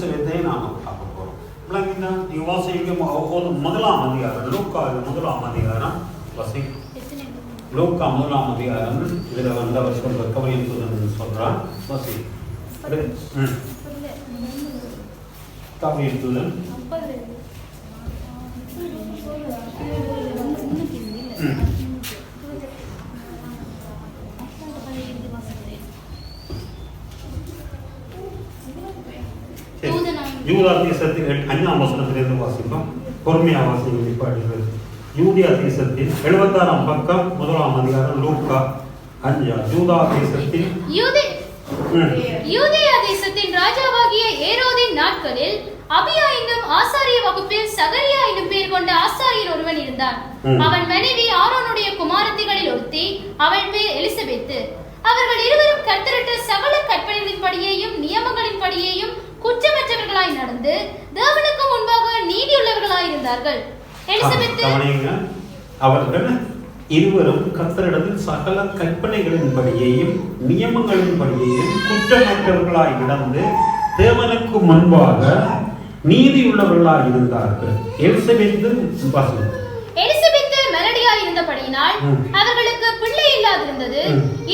எலிசபெத்தை நாம் பார்க்க போகிறோம். விளங்கினா நீங்கள் வாசிக்க முதலாம் அதிகாரம், லூக்கா முதலாம் அதிகாரம் வாசிக்க. லூக்கா முதலாம் அதிகாரம் இதில் அவர் சொல்கிற கவனியம் தூதன் சொல்கிறான். வாசி கவனியம் தூதன் யூதா தேசத்தின் 5ஆம் வசனத்திலிருந்து வாசிப்போம். பொறுமையா வாசிக்கும் நிப்பாட்டுகிறது. யூதியா தேசத்தின் 76ஆம் பக்கம் 1ஆம் அதிகாரம் லூக்கா 5. யூதா தேசத்தின் யூதேயா தேசத்தின் ராஜாவாகிய ஏரோதின் நாட்களில் அபியா என்னும் ஆசாரிய வகுப்பில் சகரியா என்னும் பேர் கொண்ட ஆசாரியர் ஒருவன் இருந்தான். அவன் மனைவி ஆரோனுடைய குமாரத்திகளில் ஒருத்தி, அவள் பேர் எலிசபெத்து. அவர்கள் இருவரும் கர்த்தரிட்ட சகல கற்பனைகளின் படியையும் நியமங்களின் படியையும் குற்றமற்றவர்களாய் நடந்து தேவனுக்கு முன்பாக நீதியுள்ளவர்களாய் இருந்தார்கள். எலிசபெத்து அவர்கள் இருவரும் கர்த்தரிடத்தில் சகல கற்பனைகளின் படியையும் நியமங்களின் படியையும் குற்றமற்றவர்களாய் நடந்து தேவனுக்கு முன்பாக நீதியுள்ளவர்களாய் இருந்தார்கள். எலிசபெத்து மெலடியாய் இருந்தபடியினால் அவர்களுக்கு பிள்ளை இல்லாதிருந்தது.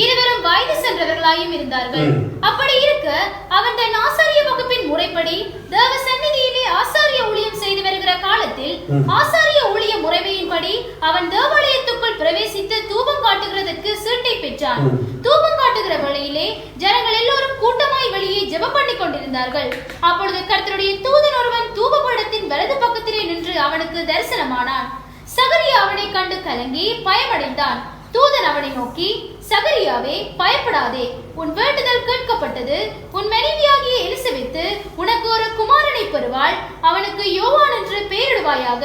இருவரும் வயது சென்றவர்களாயும் இருந்தார்கள். அப்படி இருக்க அவன் தன் ஆசாரிய வகுப்பின் முறைப்படி தேவ சந்நிதியிலே ஆசாரிய ஊழியம் செய்து வருகிற காலத்தில் ஆசாரிய ஊழிய முறைமையின்படி அவன் தேவாலயத்துக்குள் பிரவேசித்து தூபம் காட்டுகிறதற்கு சீட்டை பெற்றான். தூபம் காட்டுகிற வேளையிலே ஜனங்கள் எல்லோரும் கூட்டமாய் வெளியே ஜெபம் பண்ணி கொண்டிருந்தார்கள். அப்பொழுது கர்த்தருடைய தூதன் ஒருவன் தூபபீடத்தின் வலது பக்கத்திலே நின்று அவனுக்கு தரிசனமானான். சகரியா அவனை கண்டு கலங்கி பயமடைந்தான். தூதன் அவனை நோக்கி, சகரியாவே, பயப்படாதே, உன் வேண்டுதல் கேட்கப்பட்டது. உன் மனைவியாகிய எலிசபெத்து உனக்கு ஒரு குமாரனை பெறுவாள். அவனுக்கு யோவான் என்று பெயரிடுவாயாக.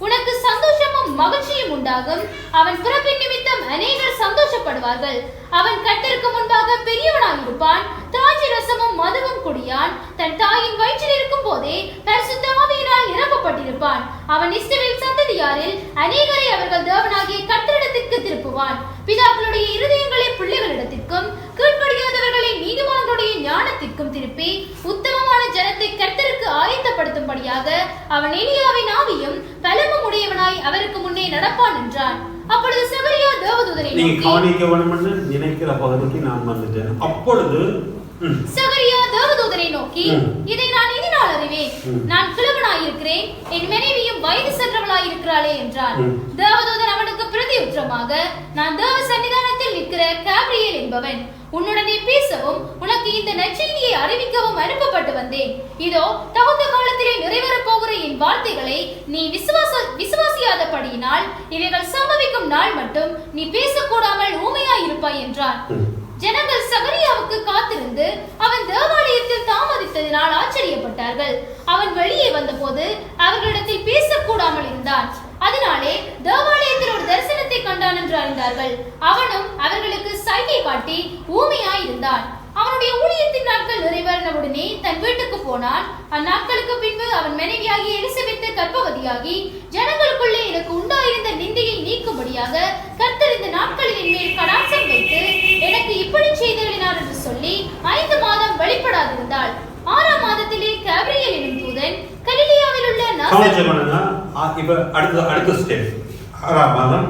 உனக்கு சந்தோஷமும் மகிழ்ச்சியும் உண்டாகும். அவன் பிறப்பின் நிமித்தம் அநேகர் சந்தோஷப்படுவார்கள். அவன் கர்த்தருக்கு முன்பாக பெரியவனாயிருப்பான். திராட்சை ரசமும் மதுவும் குடியான். தன் தாயின் வயிற்றில் இருக்கும் போதே பரிசுத்த ஆவியினால் நிரப்பப்பட்டிருப்பான். அவன் இஸ்ரவேல் சந்ததியாரில் அநேகரை அவர்கள் தேவனாகிய கர்த்தரிடத்திற்கு திருப்புவான். பிதாக்களுடைய இருதயங்களை பிள்ளைகளிடத்திற்கும் கீழ்ப்படியாதவர்களை நீதிமான்களுடைய ஞானத்திற்கும் திருப்பி உத்தமமான ஜனத்தை கர்த்தருக்கு ஆயத்தப்படுத்தும்படியாக அவன் எலியாவின் ஆவியும் பலமும் உடையவனாய் அவருக்கு முன்னே நடப்பான் என்றான். அப்பொழுது சகரியா தேவதூதனை நீங்க கவனிக்க வேண்டும்னு நினைக்கிற பகுதிக்கு நான் வந்துட்டேன். அப்பொழுது சகரியா தேவதூதனை நோக்கி, இதை நான் இதனால் அறிவேன். நான் கிழவனாயிருக்கிறேன், என் மனைவியும் வயது சென்றவளாயிருக்கிறாளே என்றான். தேவதூதன் அவனுக்கு பிரதி உத்தரமாக, நான் தேவ சன்னிதானத்தில் நிற்கிற காப்ரியேல் என்பவன். உன்னுடனே பேசவும் உனக்கு இந்த நற்செய்தியை அறிவிக்கவும் அனுப்பப்பட்டு வந்தேன். இதோ தகுந்த காலத்திலே நிறைவேறப் போகிற என் வார்த்தைகளை நீ விசுவாசியாதபடியினால் இவைகள் சம்பவிக்கும் நாள் மட்டும் நீ பேசக்கூடாமல் ஊமையாயிருப்பாய் என்றான். ஜனங்கள் சகரியாவுக்கு காத்திருந்து அவன் தேவாலயத்தில் தாமதித்ததினால் ஆச்சரியப்பட்டார்கள். அவன் வெளியே வந்தபோது அவர்களிடத்தில் பேசக்கூடாமல் இருந்தான். அதனாலே தேவாலயத்தில் ஒரு தரிசனத்தை கண்டான் என்று அறிந்தார்கள். அவனும் அவர்களுக்கு சைகை காட்டி ஊமையாய் இருந்தான். அவனுடைய ஊழியத்தின் நாட்கள் நிறைவேறினவுடனே தன் வீட்டுக்கு போனான். அந்நாட்களுக்கு பின்பு அவன் மனைவியாகிய எலிசபெத்து கர்ப்பவதியாகி, ஜனங்களுக்குள்ளே எனக்கு உண்டாயிருந்த நிந்தையை நீக்கும்படியாக கர்த்தர் இந்த நாட்களில் என் மேல் கடாட்சம் வைத்து எனக்கு இப்படி செய்தளினார் என்று சொல்லி 5 மாதம் வெளிப்படாதிருந்தாள். 6ஆம் மாதத்திலே காப்ரியேல் எனும் தூதன் கலிலேயாவில் உள்ள அடுத்த ஸ்டெப் 6ஆம் மாதம்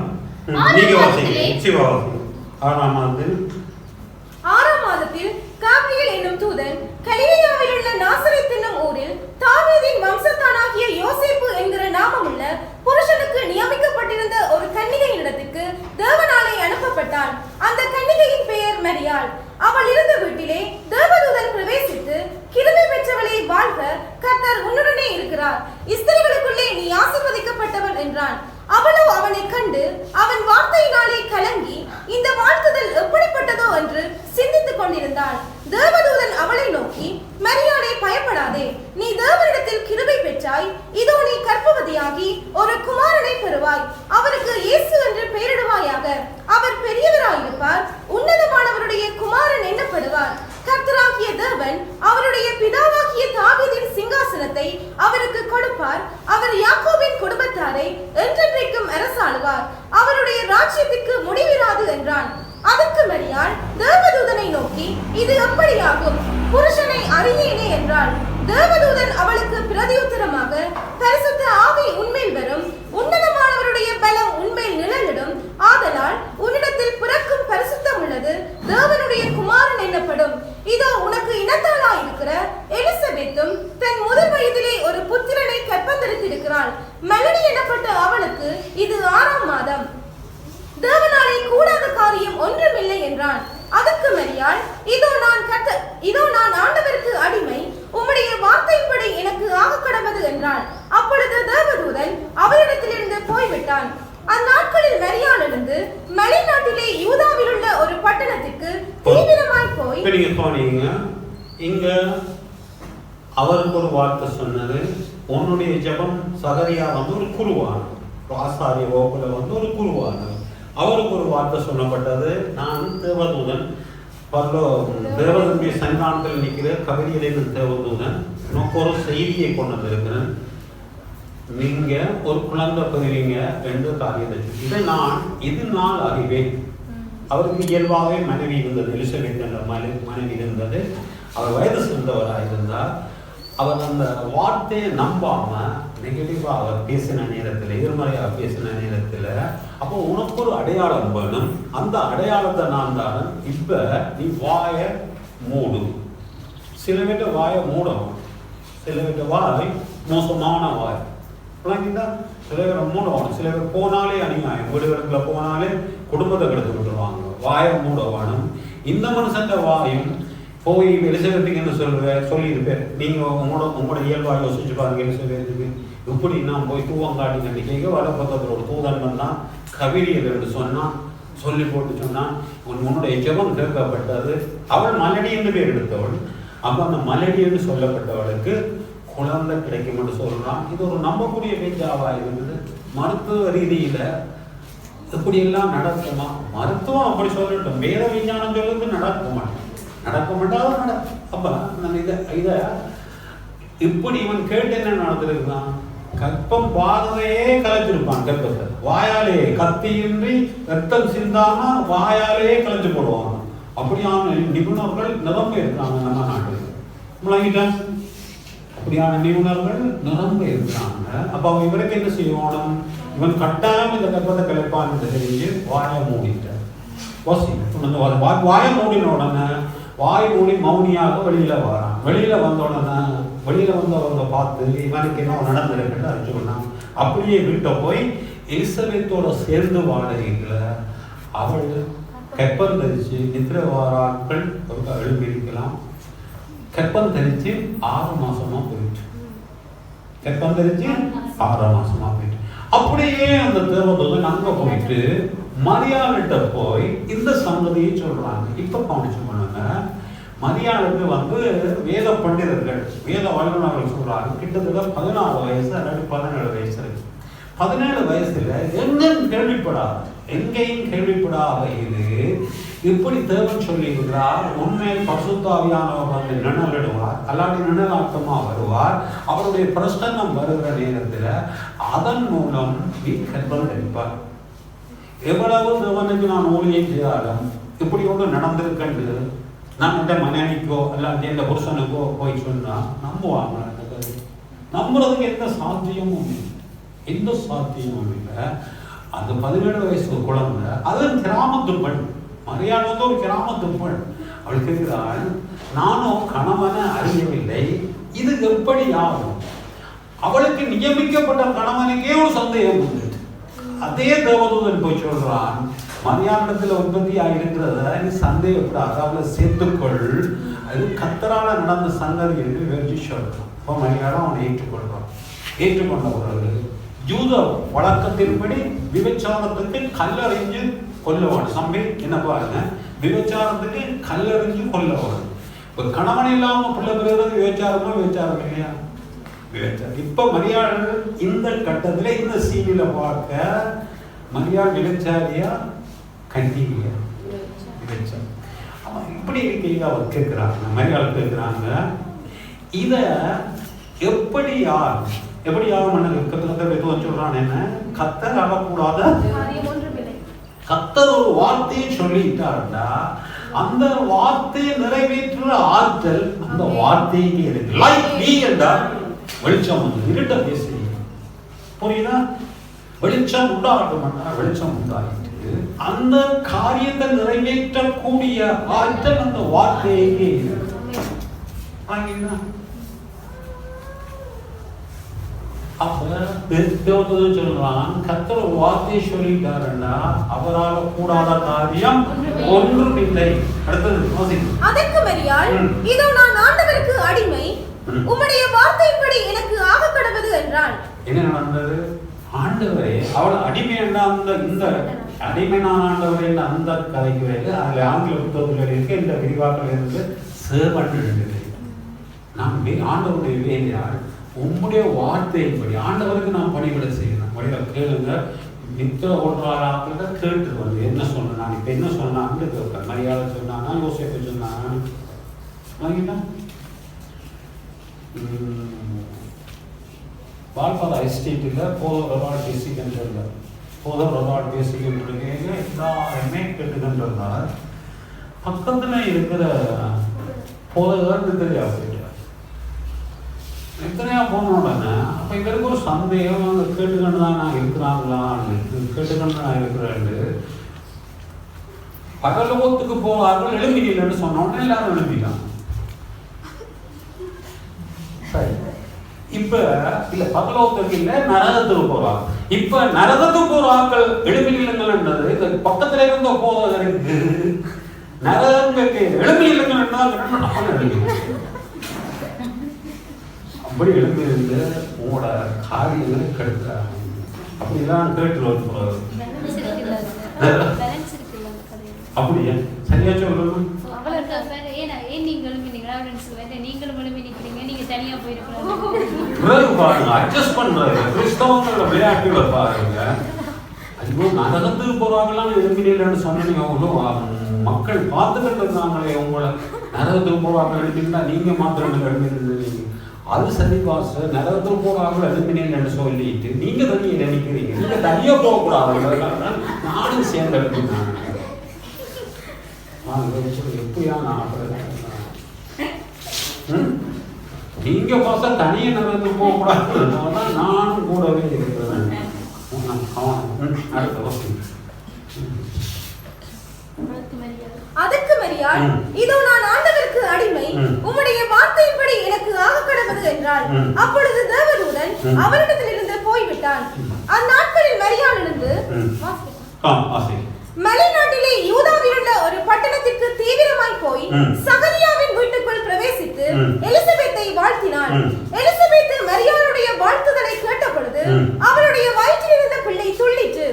காப்ரியேல் என்னும் தூதன் கலிலேயாவில் உள்ள நாசரேத் என்னும் ஊரில் தாவீதின் வம்சத்தானாகிய யோசேப்பு என்கிற நாமமுள்ள புருஷனுக்கு நியமிக்கப்பட்டிருந்த ஒரு கன்னிகையினிடத்துக்கு தேவனாலே அனுப்பப்பட்டான். அந்த கன்னிகையின் பெயர் மரியாள். அவள் இருந்த வீட்டிலே தேவதூதன் பிரவேசித்து, கிருபை பெற்றவளே வாழ்க, கர்த்தர் உன்னுடனே இருக்கிறார், ஸ்திரீகளுக்குள்ளே நீ ஆசீர்வதிக்கப்பட்டவள் என்றான். அவளோ அவனை கண்டு அவன் வார்த்தையினாலே கலங்கி இந்த வாழ்த்துதல் எப்படிப்பட்டதோ என்று சிந்தித்துக் கொண்டிருந்தாள். தேவதூதன் அவளை நோக்கி, மரியாளே, பயப்படாதே, நீ தேவனிடத்தில் கிருபை பெற்றாய். இதோ நீ கர்ப்பவதியாகி ஒரு குமாரனை பெறுவாய். அவருக்கு இயேசு என்று பெயரிடுவாயாக. அவர் பெரியவராயிருப்பார், உன்னதமானவருடைய குமாரன் என்னப்படுவார். கர்த்தராகிய தேவன் அவருடைய பிதாவாகிய தாவீதின் சிங்காசனத்தை அவருக்கு கொடுப்பார். அவர் யாக்கோபின் குடும்பத்தாரை என்றென்றைக்கும் அரசாளுவார். அவருடைய ராஜ்யத்திற்கு முடிவிராது என்றான். அதற்கு மரியாள் தேவதூதனை நோக்கி, இது எப்படியாகும்? புருஷனை அறியேனே என்றாள். தேவதூதன் தேவதூதன் அவளுக்கு பிரதியுத்தரமாக, பரிசுத்த ஆவி உன்மேல் வரும், உன்னதமானவருடைய பலம் உன்மேல் நிழலிடும், ஆதலால் உன்னிடத்தில் பிறக்கும் பரிசுத்தம் உள்ளது தேவனுடைய குமாரன் என்னப்படும். இதோ உனக்கு இனத்தாளாய் இருக்கிற எலிசபெத்தும் தன் முதல் வயதிலே ஒரு புத்திரனை கற்பந்தரித்திருக்கிறாள். மெலடி எனப்பட்ட அவளுக்கு இது 6ஆம் மாதம். தேவனாலே கூடாத காரியம் ஒன்றுமில்லை என்றான். அதற்கு மரியாள், இதோ நான் ஆண்டவருக்கு அடிமை, உம்முடைய வார்த்தையின்படி எனக்கு ஆக கடவது என்றாள். அப்பொழுது தேவதூதன் அவளிடத்திலிருந்து போய்விட்டான். அந்நாட்களில் மரியாள் எழுந்து மலைநாட்டிலே யூதாவில் உள்ள ஒரு பட்டணத்திற்கு தீவிரமாய் போய் இங்க அவருக்கு ஒரு வார்த்தை சொன்னது, உன்னுடைய ஜெபம் சகரியா ஒரு குருவான ஆசாரிய வகுப்புல ஒரு குருவான அவருக்கு ஒரு வார்த்தை சொல்லப்பட்டது. நான் தேவதூதன் தேவதனுடைய சன்னிதானத்தில் நிற்கிற கவிதையிலே தேவதூதன் உனக்கு ஒரு செய்தியை கொண்டு வந்திருக்கிறேன். நீங்க ஒரு குழந்தை பெறுவீங்க என்று காரியத்தை இதை இது நாள் அறிவேன். அவருக்கு இயல்பாகவே மனைவி இருந்தது, எலிசபெத் என்ற மனைவி இருந்தது. அவர் வயது சென்றவராக இருந்தார். அவர் அந்த வார்த்தையை நம்பாம நெகட்டிவா அவர் பேசின நேரத்தில், எதிர்மறையாக பேசின நேரத்தில், அப்போ உனக்கு ஒரு அடையாளம் வேணும், அந்த அடையாளத்தை நான் தான். இப்ப நீ வாய மூடு. சில பேர்ட்ட வாயை மூடணும், சில பேர்ட்ட வாய் மோசமான வாய். சில பேர் மூடவானும், சில பேர் போனாலே அநியாயம், வீடுகளுக்குள்ள போனாலே குடும்பத்தை கெடுத்து விட்டுருவாங்க. வாயை மூட வாணும். இந்த மனுஷன் வாயும் போய் எலிசபெத்துக்கு என்ன சொல்லியிருப்பேன். நீங்க உங்களோட இயல்பா யோசிச்சு பாருங்க. எலிசபெத்துக்கு இப்படி நான் போய் தூவங்காட்டி கண்டி கேட்க வடப்பக்கத்தோட தூதன் வந்தான், கவிரியல் என்று சொன்னான், சொல்லி போட்டு சொன்னான், உன்னுடைய ஜெபம் கேட்கப்பட்டது. அவள் மலடி என்று பேர் எடுத்தவள். அப்ப அந்த மலடி என்று சொல்லப்பட்டவளுக்கு குழந்தை கிடைக்கும் என்று சொல்றான். இது ஒரு நம்பக்கூடிய பேச்சாவா இருந்தது. மருத்துவ ரீதியில இப்படி எல்லாம் நடக்குமா? மருத்துவம் அப்படி சொல்லட்டும், வேத விஞ்ஞானம் சொல்லுறது நடக்க மாட்டேன், நடக்க மாட்டாலும் நடக்கும். அப்ப நான் இதை இப்படி இவன் கேட்டு என்ன நடந்திருக்கான்? கற்பம் பாதையே கலைச்சிருப்பான். கற்பத்தை வாயாலே கத்தியின்றி ரத்தம் சிந்தாம வாயாலே கலைச்சு போடுவாங்க. அப்படியான நிபுணர்கள் நிரம்ப இருக்காங்க நம்ம நாட்டுல. அப்படியான நிபுணர்கள் நிரம்ப இருக்கிறாங்க. அப்ப அவன் இவருக்கு என்ன செய்யணும்? இவன் கட்டாயம் இந்த கற்பத்தை கலைப்பான் என்று தெரிஞ்சு வாயை மூடிட்டார். வாயை மூடின உடனே வாய் மூடி மௌனியாக வெளியில வரான். வெளியில வந்த உடனே வெளியில வந்தவங்க பார்த்து இவனுக்கு என்ன நடந்திருக்குன்னு அறிஞ்சுக்கணும். அப்படியே வீட்டை போய் எலிசபெத்தோட சேர்ந்து வாடகைகளை அவள் கற்பம் தரிச்சு நித்திரை வாராட்கள் எழுப்பியிருக்கலாம். கற்பம் தரிச்சு 6 மாசமா போயிடுச்சு. கற்பம் தரிச்சு 6 மாசமா போயிட்டு அப்படியே அந்த தேவதூதன் அங்க போயிட்டு மரியாளிட்ட போய் இந்த சங்கதியை சொல்றாங்க. இப்ப கவனிச்சு பண்ணுங்க. மரியாளுக்கு வேத பண்டிதர்கள், வேத வல்லுநர்கள் சொல்றாங்க, கிட்டத்தட்ட 16 வயசு அல்லது 17 வயசு இருக்கு. 17 வயசுல எங்கேயும் கேள்விப்படாத இது இப்படி தேவன் சொல்லி இருக்கிறார். உண்மையில் பரிசுத்தாவியானவர் நிழலிடுவார், அல்லாட்டி நிழலாட்டமா வருவார். அவருடைய பிரசன்னம் வருகிற நேரத்தில் அதன் மூலம் நீ கற்பம் தரிப்பார். எவ்வளவு தேவனுக்கு நான் ஊழியம் செய்தாலும் இப்படி ஒன்று நடந்திருக்கண்டு நான் எந்த மனைவிக்கோ அல்லாட்டி எந்த புருஷனுக்கோ போய் சொன்னா நம்புவாங்க. நம்புறதுக்கு எந்த சாத்தியமும் இல்லை, எந்த சாத்தியமும் இல்லை. அந்த 17 வயசு குழந்தை, அது கிராமத்து பெண். மரியாதை ஒரு கிராமத்து பெண். அவள் கேட்கிறாள், நானும் கணவனை அறியவில்லை, இது எப்படி ஆகும்? அவளுக்கு நியமிக்கப்பட்ட கணவனுக்கே ஒரு சந்தேகம் வந்துட்டு அதே தேவதூதன் போய் சொல்றான், மரியாதத்தில் உற்பத்தியாக இருக்கிறத நீ சந்தேகப்படாத, அவளை சேர்த்துக்கொள், அது கர்த்தரால நடந்த சங்கதி என்று விவரிச்சு சொல்றான். அப்போ மரியாதை அவனை ஏற்றுக்கொள்றான். ஏற்றுக்கொண்ட பிறகு யூத வழக்கத்தின்படி விபச்சாரத்துக்கு கல்லறிஞ்சு கொல்லவாடு. சம்பி என்ன பாருங்க, விபச்சாரத்துக்கு கல்லறிஞ்சு கொல்லவாடு. இப்போ கணவன் இல்லாம பிள்ளை பெறுகிறது விபச்சாரமா? விபச்சாரம் இல்லையா? விபச்சாரம். இப்ப மரியாதை இந்த கட்டத்துல இந்த சீனில பார்க்க மரியாதை விபச்சாரியா கண்டிப்பா விபச்சாரம். அவன் இப்படி இருக்கையில அவர் கேட்கிறாங்க, மரியாதை கேட்கிறாங்க, இத எப்படி யாரும் சொல்றான் என்ன? கத்தர் அழக்கூடாத கத்தர் ஒரு வார்த்தையை சொல்லிட்டாருடா, அந்த வார்த்தையை நிறைவேற்றுற ஆற்றல் அந்த வார்த்தைக்கு இருக்கு. லைட் பி என்றால் வெளிச்சம் வந்து இருட்ட பேசி புரியுதா? வெளிச்சம் உண்டாகட்டும், வெளிச்சம் உண்டாயிட்டு அந்த காரியத்தை நிறைவேற்றக்கூடிய ஆற்றல் அந்த வார்த்தைக்கு இருக்கு. சொல்றான், கர்த்தர் வார்த்தை சொல்லிட்டாருன்னா அவரால் கூடாத காரியம் ஒன்றும் இல்லை. அடுத்தது அதற்கு மரியாள், இதோ நான் ஆண்டவருக்கு அடிமை, உம்முடைய வார்த்தையின்படி எனக்கு ஆக கடவது என்றாள். என்ன நடந்தது? ஆண்டவரே, அவள் அடிமை என்ற இந்த அடிமை நான் ஆண்டவரே அந்த கதைக்கு வேறு அதில் ஆங்கில புத்தகத்தில் இருக்கு. இந்த விரிவாக்கள் இருந்து சேவன் எழுதுது. நாம் ஆண்டவருடைய வேலையால் உம்முடைய வார்த்தையின்படி ஆண்டவருக்கு நாம் பணிவிட செய்யணும். வழியில கேளுங்க, நித்திர ஒன்றாக கேட்டு வந்து என்ன சொன்னேன், நான் இப்போ என்ன சொன்னான்னு கேட்பேன். மரியாதை சொன்னானா, யோசிப்பு சொன்னாங்க. வாழ்பாத எஸ்டேட்டில் போதர் பேசிக்கின்றது. போதர் பேசிக்கின்றது எல்லாருமே கேட்டுக்கின்றார். பக்கத்தில் இருக்கிற போதர் நித்திரையா போயிட்டார். நித்திரையா போன உடனே அப்போ இவருக்கு ஒரு சந்தேகம், அங்கே கேட்டுக்கொண்டு தான் நான் இருக்கிறாங்களான்னு, கேட்டுக்கொண்டு நான் இருக்கிறேன்னு. பகலோகத்துக்கு போவார்கள், எழும்பினீங்கன்னு சொன்ன உடனே எல்லாரும் எழுப்பிட்டாங்க. சரி, இப்ப இல்ல பகலோகத்துக்கு இல்ல நரகத்துக்கு போறாங்க. இப்ப நரகத்துக்கு போற ஆட்கள் எழுப்பினீங்கன்றது இந்த பக்கத்துல இருந்த போதற்கு நரகத்துக்கு எழுப்பினீங்க அப்படி எழுப்பியிருந்து உங்களோட காரியங்களை கெடுக்கிறாங்க. அப்படிதான் கேட்டு வரும்போது அப்படியா சரியா சொல்லணும். அட்ஜஸ்ட் பண்றாரு கிறிஸ்தவங்களோட விளையாட்டுகளை பாருங்க. ஐயோ நரகத்துக்கு போறாங்களாம் எழுப்பினீங்கன்னு சொன்னீங்க. மக்கள் பார்த்துக்கிட்டு இருந்தாங்களே உங்களை நரகத்துக்கு போறாங்க எழுப்பினா நீங்க மாத்திரம் எழுப்பினீங்க. அது சரி பாஸ், நரகத்துக்கு போறாங்க எழுப்பினீங்கன்னு சொல்லிட்டு நீங்க தனியாக நினைக்கிறீங்க. நீங்க தனியா போகக்கூடாது, நானும் சேர்ந்து எழுப்பினாங்க. எப்படியா நீங்க பாச தனிய நடந்து போக கூடாது, நானும் கூடவே இருக்கிறேன். அதற்கு மரியாள், இதோ நான் ஆண்டவருக்கு அடிமை, உம்முடைய வார்த்தையின்படி எனக்கு ஆக கடவது என்றாள். அப்பொழுது தேவதூதன் அவரிடத்திலிருந்து போய்விட்டான். அந்நாட்களில் மரியாள் இருந்து மலைநாட்டிலே யூதாவில் உள்ள ஒரு பட்டணத்திற்கு தீவிரமாய் போய் சகரியாவின் வீட்டுக்குள் பிரவேசித்து எலிசபெத்தை வாழ்த்தினாள். எலிசபெத் மரியாளுடைய வாழ்த்துதலை கேட்ட பொழுது அவளுடைய வயிற்றில் இருந்த பிள்ளை துள்ளிற்று.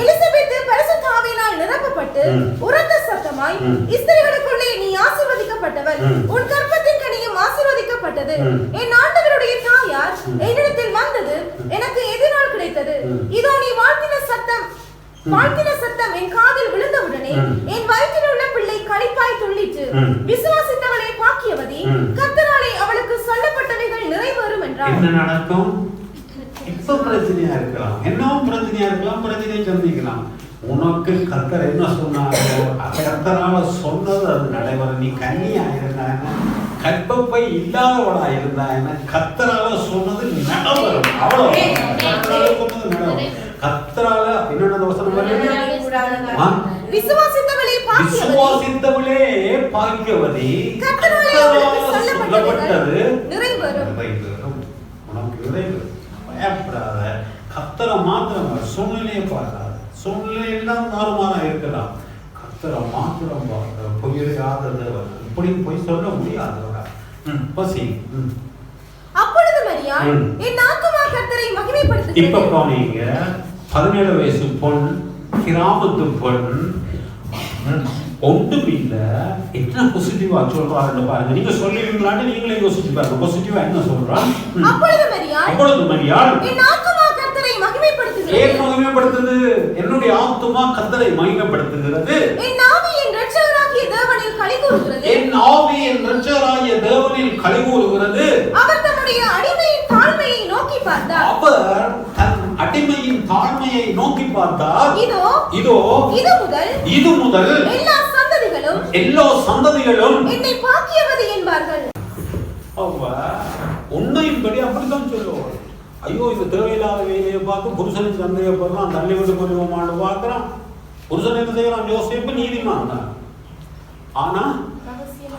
எலிசபெத் பரிசுத்த ஆவியினால் நிரப்பப்பட்டு உரத்த சத்தமாய், ஸ்திரீகளுக்குள்ளே நீ ஆசீர்வதிக்கப்பட்டவள், உன் கர்ப்பத்தின் கனியும் ஆசீர்வதிக்கப்பட்டது. என் ஆண்டவருடைய தாயார் என்னிடத்தில் வந்தது எனக்கு எதினால் கிடைத்தது. இதோ நீ வாழ்த்தின சத்தம் என் காதில் விழுந்தவுடனே என் வயிற்றில் உள்ள பிள்ளை களிப்பாய் துள்ளிற்று. விசுவாசித்தவளே பாக்கியவதி, கர்த்தராலே அவளுக்கு சொல்லப்பட்டவைகள் நிறைவேறும் என்றார். என்ன நடக்கும்? இப்ப பிரச்சனையா இருக்கலாம், என்னவும் பிரச்சனையா இருக்கலாம், பிரச்சனையை சந்திக்கலாம். உனக்கு கர்த்தர் என்ன சொன்னாரோ கர்த்தரால சொன்னது அது நடைபெறும். நீ கன்னியா இருந்தாங்க, கற்பப்பை இல்லாதவளா இருந்தாங்க, கர்த்தரால சொன்னது நடவரும். அவ்வளவு கர்த்தரால சொன்னது நடவரும். கர்த்தரால என்னென்ன வசனம் வருது? விசுவாசித்தவளே பாக்கியவதி, கர்த்தராலே சொல்லப்பட்டது நிறைவேறும். உனக்கு நிறைவேறும். பயப்படாத, கர்த்தரை மாத்திரம் சூழ்நிலையை பார்க்காத. சூழ்நிலை எல்லாம் தாறுமாறா இருக்கலாம், கர்த்தரை மாத்திரம் பார்க்க. பொய்யாதது இப்படி போய் சொல்ல முடியாதவரா பசி. அப்பொழுது மரியாள், என் ஆத்துமா கர்த்தரை மகிமைப்படுத்துகிறது. இப்ப போனீங்க 17 வயசு பொன், கிராமத்து பொன், ஒன்றும் இல்ல. என்ன பாசிட்டிவா சொல்றாருன்னு பாருங்க. நீங்க சொல்லுவீங்களான்னு நீங்களே யோசிச்சு பாருங்க. பாசிட்டிவா என்ன சொல்றான்? அப்பொழுது மரியாள், என் ஆத்துமா கர்த்தரை மகிமைப்படுத்துகிறது. ஏன் மகிமைப்படுத்துது? என்னுடைய ஆத்துமா கர்த்தரை மகிமைப்படுத்துகிறது. என் ஆவி என் இரட்சகராகிய தேவனில் களிகூறுகிறது. என் ஆவி என் இரட்சகராகிய தேவனில் களிகூறுகிறது. அவர் தன்னுடைய அடிமையின் தாழ்மையை நோக்கி பார்த்தார். அவர் தன் அடிமையின் தாழ்மையை நோக்கி பார்த்தார். இதோ இது முதல் எல்லா எல்லா சந்ததிகளும் என்னை பாக்கியவதி என்பார்கள். உண்மையின்படி அப்படித்தான் சொல்லுவார். ஐயோ இந்த தேவையில்லாத வேலையை பார்த்து புருஷனுக்கு சந்தேகப்படுறான், தள்ளி விட்டு கொள்வோமான்னு பார்க்கிறான். புருஷன் என்ன செய்யறான்? யோசேப்பு நீதிமான் தான். ஆனா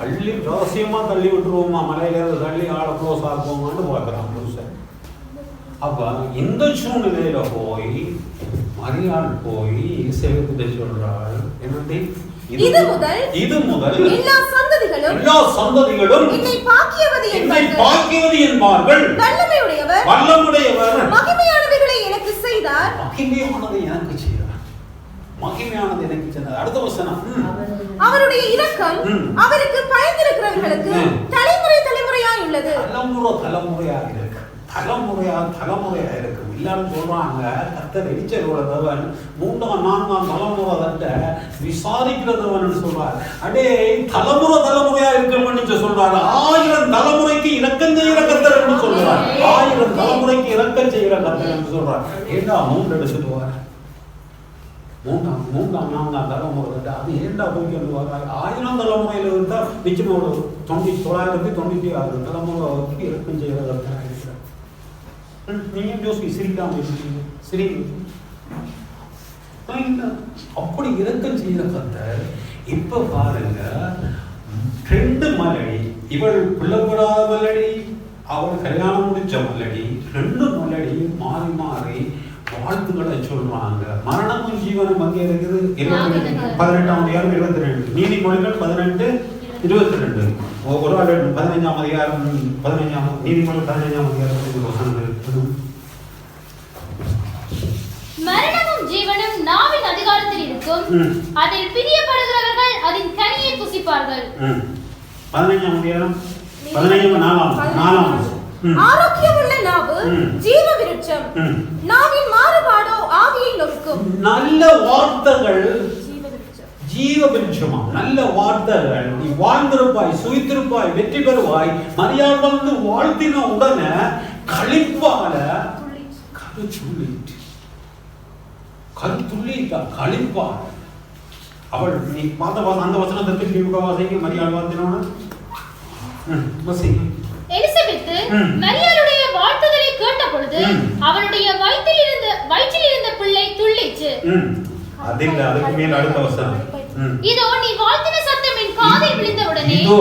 தள்ளி ரகசியமா தள்ளி விட்டுருவோமா, மலையில இருந்து தள்ளி ஆளை க்ளோஸ் ஆக்குவோமான்னு பார்க்கிறான் புருஷன். அப்ப இந்த சூழ்நிலையில போய் மரியாள் போய் சேவகத்தை சொல்றாள், என்னடி இது முதல் எல்லா சந்ததிகளும் என்னை பாக்கியவதி என்பார்கள். வல்லமையுடையவர் மகிமையானவைகளை எனக்கு செய்தார். மகிமையானது எனக்கு செய்தார். அடுத்த வசனம், அவருடைய இரக்கம் அவருக்கு பயந்திருக்கிறவர்களுக்கு தலைமுறை தலைமுறையாய் உள்ளது. தலைமுறையாக இருக்கு, தலைமுறையா இருக்கு. எல்லாரும் சொல்றாங்க கர்த்தர் எரிச்சலோட தேவன், 3ஆம் 4ஆம் தலைமுறை விசாரிக்கிறதவன் சொல்றார். அடே தலைமுறையா இருக்கணும்னு சொல்றாரு. 1000 தலைமுறைக்கு இரக்கம் செய்கிற கர்த்தர் என்று சொல்றார். 1000 தலைமுறைக்கு இரக்கம் செய்கிற கர்த்தர் என்று சொல்றார். ஏண்டா 3 எடுத்துட்டு 3ஆம் 4ஆம் தலைமுறை அது ஏண்டா போய் சொல்லுவாங்க. 1000 தலைமுறையில இருந்தா நிச்சயமா 996 தலைமுறை இரக்கம் செய்கிற கர்த்தர். நீங்க யோசி, சிரிக்காம சரி, அப்படி இரக்கம் செய்யற கர்த்தர். இப்ப பாருங்க, 2 மலடி, இவள் பிள்ளைப்படாத மலடி, அவள் கல்யாணம் முடிச்ச மலடி, 2 மலடி மாறி மாறி வாழ்த்துக்களை சொல்றாங்க. மரணமும் ஜீவனும் அங்கே இருக்குது. 18ஆம் அதிகாரம் 22, நீதிமொழிகள் 18:22. ஒரு ஆள் 15ஆம் அதிகாரம் 15ஆம் நீதிமொழிகள் 15ஆம் அதிகாரம். மரணமும் ஜீவனும் நாவின் அதிகாரத்தில் இருக்கும். அதில் பிரியப்படுகிறவர்கள் அதன் கனியை புசிப்பார்கள். 15ஆம் அதிகாரம் 14ஆம். ஆரோக்கியமுள்ள நாவு ஜீவ விருட்சம், நாவின் மாறுபாடோ ஆவியை நொறுக்கும். நல்ல வார்த்தைகள் ஜீவ விருட்சமா, நல்ல வார்த்தைகள். நீ வாழ்ந்திருப்பாய், சுயித்திருப்பாய், வெற்றி பெறுவாய். மரியாள் வந்து வாழ்த்தின உடனே களிப்பால களிப்பால் அவள், நீ பார்த்த அந்த வசனத்திற்கு மரியாள் வாழ்த்தினோட எலிசபெத் மரியாளுடைய வாழ்த்துதலை கேட்ட பொழுது அவளுடைய வயிற்றில் இருந்த பிள்ளை துள்ளிச்சு. அதுக்கு மேல் அடுத்த வசனம், இதோ நீ வாழ்த்தின சத்தம் என் காதில் விழுந்தவுடனே, இதோ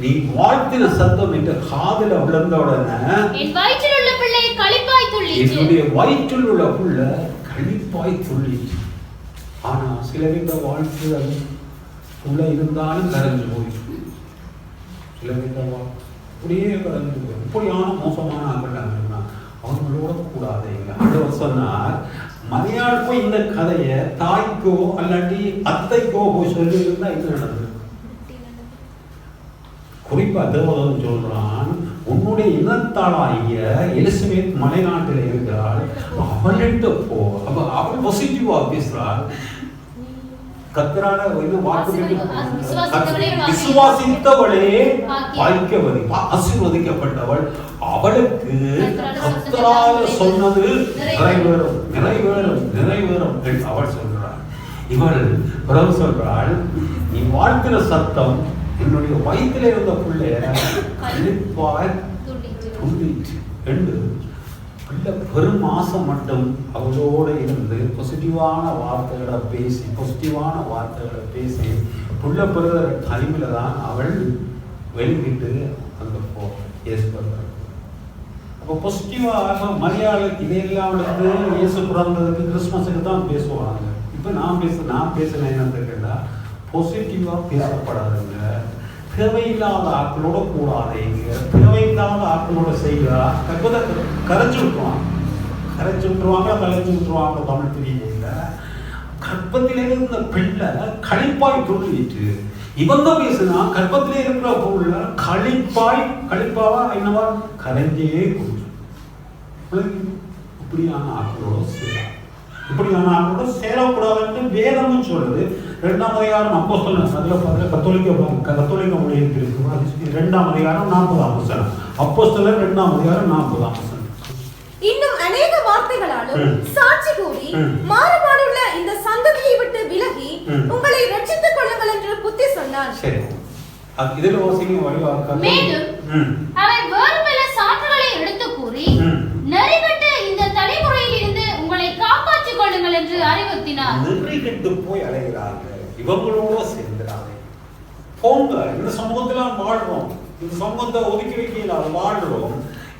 நீ வாழ்த்தின சத்தம் என் காதில் விழுந்தவுடனே என் வயிற்றில் உள்ள பிள்ளை களிப்பாய் துள்ளிச்சு. என்னுடைய வயிற்றில் உள்ள பிள்ளை களிப்பாய் துள்ளிச்சு. ஆனா சில பேர் வாழ்த்துதல் உள்ள இருந்தாலும் கரைஞ்சு போயிடுச்சு. சில பேர் அப்படியே கரைஞ்சு போய் இப்படியான மோசமான ஆகலாம் அவங்களோட கூடாது. ஆண்டவர் சொன்னார், மரியாள் போய் இந்த கதையை தாய்க்கோ அல்லாட்டி அத்தைக்கோ போய் சொல்லி இருந்தா இது நடந்தது. குறிப்பா தேவதன் சொல்றான், உன்னுடைய இனத்தாளாகிய எலிசபெத் மலைநாட்டில் இருக்கிறாள், அவள்கிட்ட போ. அவள் பாசிட்டிவா பேசுறாள். கர்த்தரால விசுவாசித்தவளே பாக்கியவதி, ஆசீர்வதிக்கப்பட்டவள். அவளுக்கு கர்த்தரால சொன்னது நிறைவேறும் என்று அவள் சொல்றாள். இவள் பிறகு சொல்றாள், நீ வாழ்த்துற சத்தம் என்னுடைய வயிற்றில் இருந்த பிள்ளைய கழிப்பாய் துள்ளிட்டு என்று பிள்ளை பெரும் மாசம் மட்டும் அவளோட இருந்து பாசிட்டிவான வார்த்தைகளை பேசி பிள்ளை பெறுகிற டைமில் தான் அவள் வெளியிட்டு அந்த இயேசு பிறந்தார். அப்போ பாசிட்டிவாக மரியாதை இதையெல்லாம் வந்து இயேசு பிறந்ததுக்கு கிறிஸ்மஸுக்கு தான் பேசுவாங்க. இப்போ நான் பேசுனேன் என்னன்னு கேட்டா, பாசிட்டிவா பேசப்படாதுங்க. தேவையில்லாத ஆட்களோட கூடாதீங்க. தேவையில்லாத ஆட்களோட செய்கிறா கரைச்சி விட்டுருவாங்க தமிழ் தெரியல. கர்ப்பத்திலே இருந்த பிள்ளை களிப்பாய் துள்ளிட்டு, இவங்க பேசுனா கர்ப்பத்திலே இருக்கிற பொருள் களிப்பாவா என்னவா கரைஞ்சே கொடுத்து. இப்படியான ஆட்களோட சேரக்கூடாதுன்னு வேதமும் சொல்லுது. 2ஆம் அதிகாரம் அப்போஸ்தலர், அதுல பாருங்க கத்தோலிக்க மொழியில் இருக்கு. 2ஆம் அதிகாரம் 40ஆம் வசனம். அப்போஸ்தலர் 2ஆம் அதிகாரம் 40ஆம் வசனம். இன்னும் அநேக வார்த்தை வார்த்தைகளாலும் சாட்சி கூறி மாறுபாடுள்ள இந்த சந்ததியை விட்டு விலகி உங்களை ரட்சித்துக் கொள்ளுங்கள் என்று புத்தி சொன்னார். சரி, இதுல வாசிங்க வழிவாக்க. மேலும் அவர் வேறு பல சான்றுகளை எடுத்து கூறி நெறிகட்ட இந்த தலைமுறையில் இருந்து உங்களை காப்பாற்றிக் கொள்ளுங்கள் என்று அறிவுறுத்தினார். நெறிகட்டு போய் அலைகிறார்கள், இவங்களோட சேர்ந்துறாங்க. போங்க, இந்த சமூகத்துல வாழ்றோம், இந்த சமூகத்தை ஒதுக்கி வைக்கல வாழ்றோம்,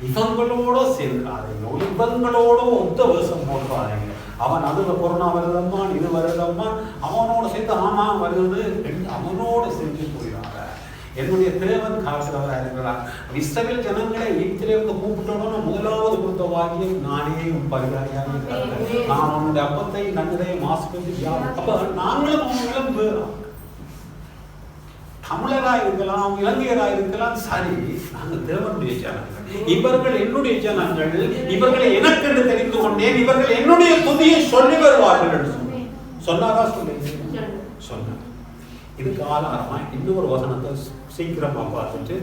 இவங்களோட சேர்க்காதீங்க, இவங்களோட ஒத்த வருஷம் போடுறாங்க. அவன் அதுல கொரோனா வருதம்மா, இது வருதம்மா, அவனோட சேர்த்து ஆமா வருது, அவனோட சேர்ந்து போயிடாங்க. என்னுடைய தேவன் காசுறவராக இருக்கிறார். இஸ்ரவேல் ஜனங்களை ஈத்திலிருந்து கூப்பிட்டோன்னு முதலாவது கொடுத்த வாக்கியம், நானே பரிகாரியாக இருக்கிறேன், நான் உன்னுடைய அப்பத்தை நன்கதை மாசுக்கு யார். அப்ப நாங்களும் அவங்களும் வேறோம், தமிழராக இருக்கலாம், இலங்கையராக இருக்கலாம், சரி, நாங்கள் தேவனுடைய ஜனங்கள், இவர்கள் என்னுடைய ஜனங்கள், இவர்களை எனக்கு என்று தெரிந்து கொண்டேன், இவர்கள் என்னுடைய துதியை சொல்லி வருவார்கள் சொன்னாரா? சொன்னார். இதுக்கு ஆதாரமா இன்னொரு வசனத்தை சீக்கிரமா பார்த்துட்டு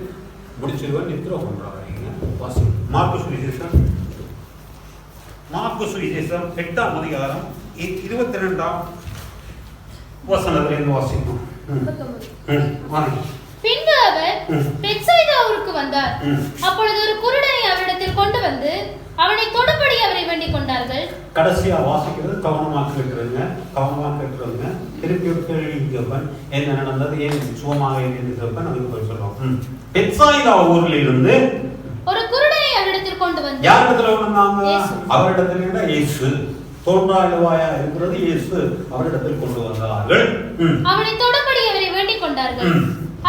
முடிச்சிருவேன். நித்திர பண்றாங்க. மார்க்கு சுவிசேஷம் 8ஆம் அதிகாரம் 22ஆம் வசனத்திலிருந்து வாசிக்கணும். பின்பு அவர் பெத்சாய்தா ஊருக்கு வந்தார். அப்பொழுது ஒரு குருடனை அவரிடத்தில் கொண்டு வந்து அவனை தொடும்படி அவரை வேண்டிக் கொண்டார்கள். கடைசியா வாசிக்கிறது கவனமா கேட்டுருங்க. திருப்பி கேள்வி கேட்பேன், என்ன நடந்தது, ஏன் சுகமாக கேட்பேன், அதுக்கு போய் சொல்லுவோம். பெத்சாய்தா ஊர்ல இருந்து ஒரு குருடனை அவரிடத்தில் கொண்டு வந்து, யார் இடத்துல வந்தாங்க? அவரிடத்துல இயேசு, தோன்றாயவாயா இருக்கிறது இயேசு, அவரிடத்தில் கொண்டு வந்தார்கள். அவனை தொடும்படி அவரை வேண்டிக் கொண்டார்கள்.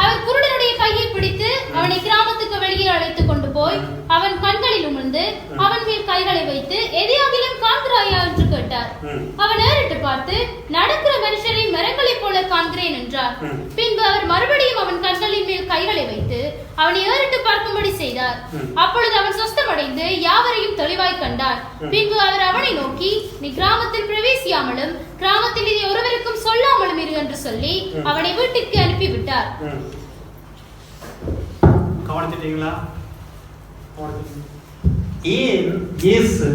அவர் குருடனுடைய கையை பிடித்து அவனை கிராமத்துக்கு வெளியே அழைத்துக் கொண்டு போய் அவன் கண்களில் உமிழ்ந்து அவன் மேல் கைகளை வைத்து எதையாகிலும் காண்கிறாயா என்று கேட்டார். அவன் ஏறிட்டு பார்த்து, நடக்கிற மனுஷரை மரங்களைப் போல காண்கிறேன் என்றார். பின்பு அவர் மறுபடியும் அவன் கண்களின் மேல் கைகளை வைத்து அவனை ஏறிட்டு பார்க்கும்படி செய்தார். அப்பொழுது அவன் சொஸ்தமடைந்து யாவரையும் தெளிவாய் கண்டார். பின்பு அவர் அவனை நோக்கி, நீ கிராமத்தில் பிரவேசியாமலும் கிராமத்தில் இதை ஒருவருக்கும் சொல்லாமலும் இரு என்று சொல்லி அவனை வீட்டுக்கு அனுப்பிவிட்டார். கவனிச்சிட்டீங்களா? ஏன் இயேசு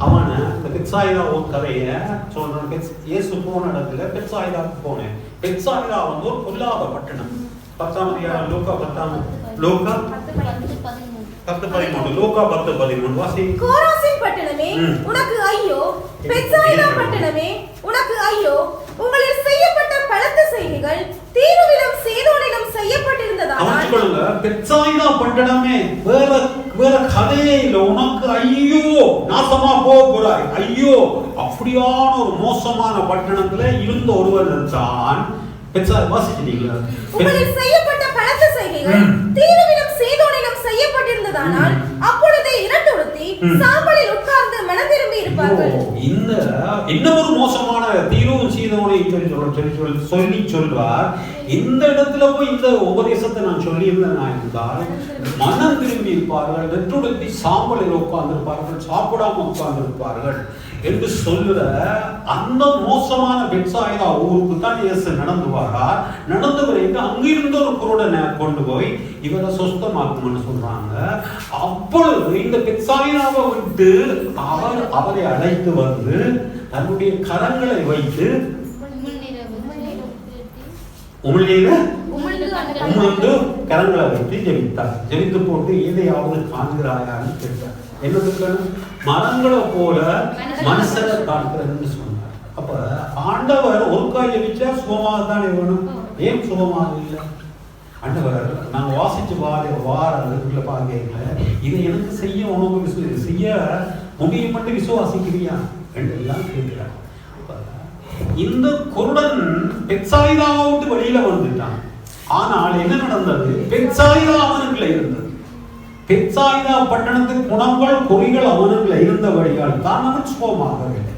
அவனை இந்த பெத்சாய்தா ஒரு கதையை சொல்றான். இயேசு போன இடத்துல பெத்சாய்தாவுக்கு போனேன். பெத்சாய்தா வந்து ஒரு பொல்லாத பட்டணம். 10ஆம் அதிகாரம் லூக்கா 10:13 வாசி. கோராசின் பட்டணமே உனக்கு ஐயோ, பெத்சாய்தா பட்டணமே உனக்கு ஐயோ, உங்களில் செய்யப்பட்ட பலத்த செய்கைகள் தீருவிலும் சீதோனிலும் செய்யப்பட்டிருந்ததால். பெத்சாய்தா பட்டணமே வேற கதையே இல்லை, உனக்கு ஐயோ, நாசமா போகிறாய், ஐயோ. அப்படியான ஒரு மோசமான பட்டணத்துல இருந்த ஒருவர் தான் வாசிச்சிட்டீங்களா? உங்களில் செய்யப்பட்ட பலத்த செய்கைகள் தீருவிலும் சீதோனிலும் செய்யப்பட்டிருந்ததானால் அப்பொழுதே இரட்டுடுத்தி சாம்பலில் உட்கார்ந்து மனம் திரும்பி இருப்பார்கள். இந்த என்ன ஒரு மோசமான தீரும் சீதோனையும் சொல்லி சொல்றார். இந்த இடத்துல போய் இந்த உபதேசத்தை நான் சொல்லி இருந்தால் மனம் திரும்பி இருப்பார்கள், இரட்டுடுத்தி சாம்பலில் உட்கார்ந்து இருப்பார்கள், சாப்பிடாம உட்கார்ந்து இருப்பார்கள் என்று சொல்லுற அந்த மோசமான பெத்சாய்தா ஊருக்கு தான் இயேசு நடந்து வரார். நடந்து வரைக்கும் அங்கிருந்த ஒரு குருடனை கொண்டு போய் இவரை சொஸ்தமாக்கும்னு சொல்றாங்க. அப்பொழுது இந்த பெத்சாய்தாவை விட்டு அவரை அழைத்து வந்து தன்னுடைய கரங்களை வைத்து உமிழ்ந்து கரங்களை வைத்து ஜெபித்தார். ஜெபித்து போட்டு எதையாவது காண்கிறாயான்னு கேட்டார். என்னதுக்கு? மரங்களை போல மனுஷரை காண்கிறதுன்னு சொன்னார். அப்ப ஆண்டவர் ஒரு காய் ஜெபிச்சா சுகமாக தானே வேணும். ஏன் சுகமாக இல்லை? ஆண்டவர் நாங்க வாசிச்சு வாரத்துல பாருங்க, இதை எனக்கு செய்ய உனக்கு செய்ய முடியும் மட்டும் விசுவாசிக்கிறியா என்று எல்லாம் கேட்கிறார். இந்த குருடன் பெத்சாய்தாவை விட்டு வெளியில வந்துட்டான். ஆனால் என்ன நடந்தது? பெத்சாய்தா அவனுக்குள்ள இருந்தது. பெத்சாய்தா பட்டணத்தின் குணங்கள் குறிகள் அவனுக்குள்ள இருந்தபடியால் தான் அவன் சுகமாகவில்லை.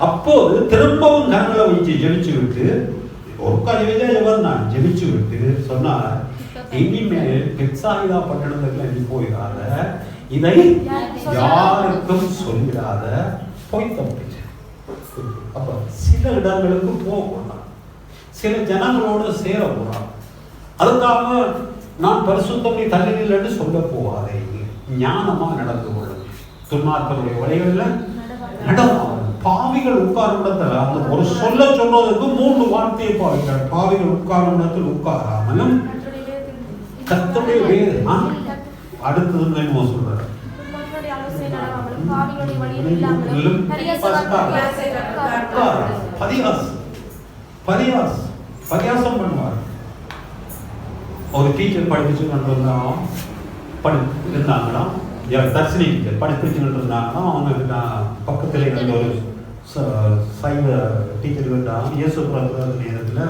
அப்போது திரும்பவும் கரங்களை வச்சு ஜெபிச்சு விட்டு ஒரு கழிவுஜா எவர் நான் ஜெபிச்சு விட்டு சொன்னார், இனிமேல் பெத்சாய்தா பட்டணத்துக்கு நீ போயிடாத, இதை யாருக்கும் சொல்லிடாத, போய் தப்பிச்சு. அப்ப சில இடங்களுக்கு போகக்கூடாது, சில ஜனங்களோடு சேரக்கூடாது. அதுக்காக நான் பரிசுத்தத்தை தள்ளினில் என்று சொல்ல போவாதே, ஞானமா நடந்து கொள்ளும். துன்மார்க்கருடைய வழிகளில் பாவிகள் உட்காரும் இடத்துல அந்த ஒரு சொல்ல சொல்றதுக்கு 3 வார்த்தையை பாவிக்கிறார். பாவிகள் உட்காரும் இடத்தில் உட்காராமலும் கர்த்தருடைய வேதம் அடுத்தது என்ன சொல்றாரு? பரியாசம் பண்ணுவார். ஒரு டீச்சர் படிச்சு இருந்தாங்கன்னா, தர்சினி டீச்சர் படிச்சுட்டு இருந்தாங்கன்னா, அவங்க பக்கத்தில் இருந்த ஒரு சைவ டீச்சர் கேட்டாங்க. இயேசு பிறந்த நேரத்தில்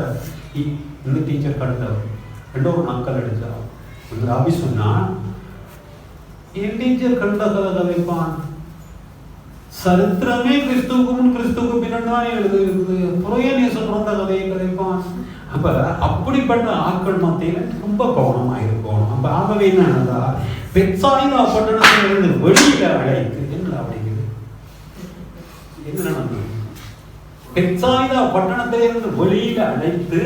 இந்த டீச்சர் கண்டவர் 2 நாட்கள் அடித்தார். அந்த அபி சொன்னா, என் டீச்சர் கண்ட கதை வைப்பான். சரித்திரமே கிறிஸ்துவுக்கு பின்னாடி எழுது இருக்குது. புறையனே சொல்ற கதையை கதைப்பான். அப்ப அப்படிப்பட்ட ஆட்கள் மத்தியில ரொம்ப கவனமா இருக்கணும். அப்ப ஆகவே என்னன்னா, பெத்சாயிதா பட்டணத்திலிருந்து வெளியில அழைத்து என்ன அப்படிங்கிறது என்ன நடந்தது? பெத்சாயிதா பட்டணத்திலிருந்து வெளியில அழைத்து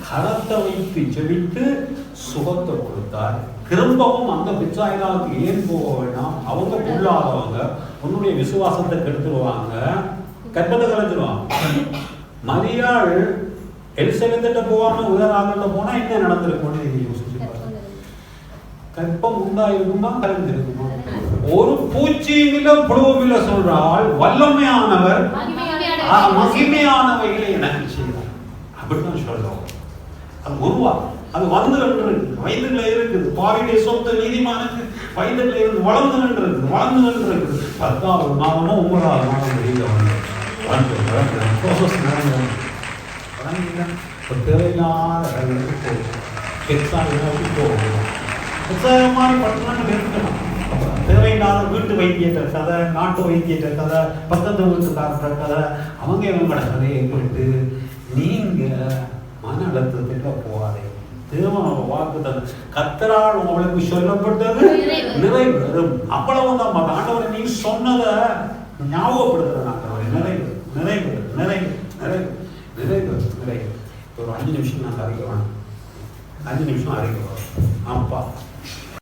கரத்தை வைத்து ஜெபித்து சுகத்தை கொடுத்தார். திரும்பவும் அந்த பெத்சாயிதாவுக்கு ஏன் போக வேண்டாம்? அவங்க உள்ளாதவங்க உன்னுடைய விசுவாசத்தை கெடுத்துருவாங்க, கற்பத்தை கலைச்சிருவாங்க. மரியாள் எலிசபெத்திட்ட போகாம உதராகிட்ட போனா என்ன நடந்திருக்கும்னு நீங்க யோசிச்சு பாருங்க. கற்பம் உண்டாயிருக்குமா கலைஞ்சிருக்குமா? ஒரு பூச்சியும் இல்ல புழுவும் இல்ல சொல்றால் வல்லமையானவர் மகிமையானவைகளை எனக்கு செய்வார் அப்படின்னு சொல்றோம். அது உருவா அது வந்து வயதுல இருக்குது. பாவியுடைய சொத்து நீதிமானுக்கு வயதுல இருந்து வளர்ந்து இருக்குது. 10வது மாதமும் 9வது மாதம் வெளியில தேவையில்லாத தேவையில்லாத வீட்டு வைத்தியற்ற கதை, நாட்டு வைத்தியற்ற கதை, பக்கத்து வீட்டுக்காரற்ற கதை, அவங்க இவங்களோட கதையை போட்டு நீங்க மன அழுத்தத்திட்ட போகாதே. தேவனோட வாக்கு தந்து கர்த்தரால் உங்களுக்கு சொல்லப்பட்டது நிறைவேறும். அவ்வளவுதான் ஆண்டவரை நீ சொன்னதை ஞாபகப்படுத்துறேன். ஆண்டவரை நிறைவேறு நிறைவேறு நிறைவேறு நிறைவேறு நிறைவேறு நிறைவேறு. ஒரு 5 நிமிஷம் நான் அறிக்கவேன். 5 நிமிஷம் அறிக்கவேன். அப்பா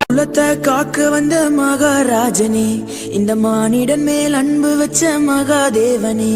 குலத்தை காக்க வந்த மகாராஜனே, இந்த மானிடன் மேல் அன்பு வச்ச மகாதேவனே.